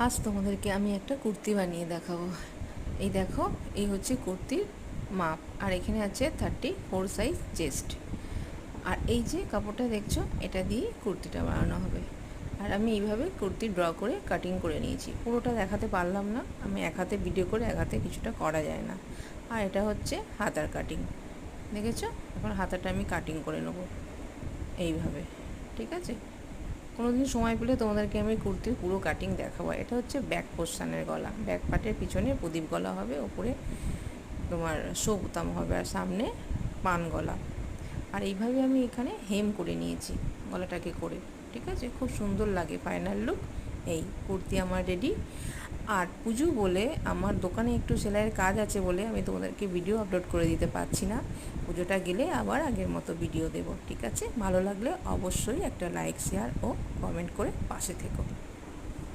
আজ তোমাদেরকে আমি একটা কুর্তি বানিয়ে দেখাবো। এই দেখো, এই হচ্ছে কুর্তির মাপ, আর এখানে আছে 34 সাইজ চেস্ট। আর এই যে কাপড়টা দেখছো, এটা দিয়ে কুর্তিটা বানানো হবে। আর আমি এইভাবে কুর্তি ড্র করে কাটিং করে নিয়েছি। পুরোটা দেখাতে পারলাম না, আমি এক হাতে ভিডিও করে এক হাতে কিছুটা করা যায় না। আর এটা হচ্ছে হাতার কাটিং, দেখেছো? এখন হাতাটা আমি কাটিং করে নেবো এইভাবে, ঠিক আছে? কোনো দিন সময় পেলে তোমাদেরকে আমি কুর্তির পুরো কাটিং দেখাবো। এটা হচ্ছে ব্যাক পোর্শনের গলা, ব্যাক পার্টের পিছনে প্রদীপ গলা হবে, ওপরে তোমার শো বোতাম হবে, আর সামনে পান গলা। আর এইভাবে আমি এখানে হেম করে নিয়েছি গলাটাকে করে, ঠিক আছে? খুব সুন্দর লাগে ফাইনাল লুক। এই কুর্তি আমার রেডি। আর পুজো বলে আমার দোকানে একটু সেলাইয়ের কাজ আছে বলে আমি তোমাদেরকে ভিডিও আপলোড করে দিতে পারছি না। পুজোটা গেলে আবার আগের মতো ভিডিও দেব, ঠিক আছে? ভালো লাগলে অবশ্যই একটা লাইক, শেয়ার ও কমেন্ট করে পাশে থেকো।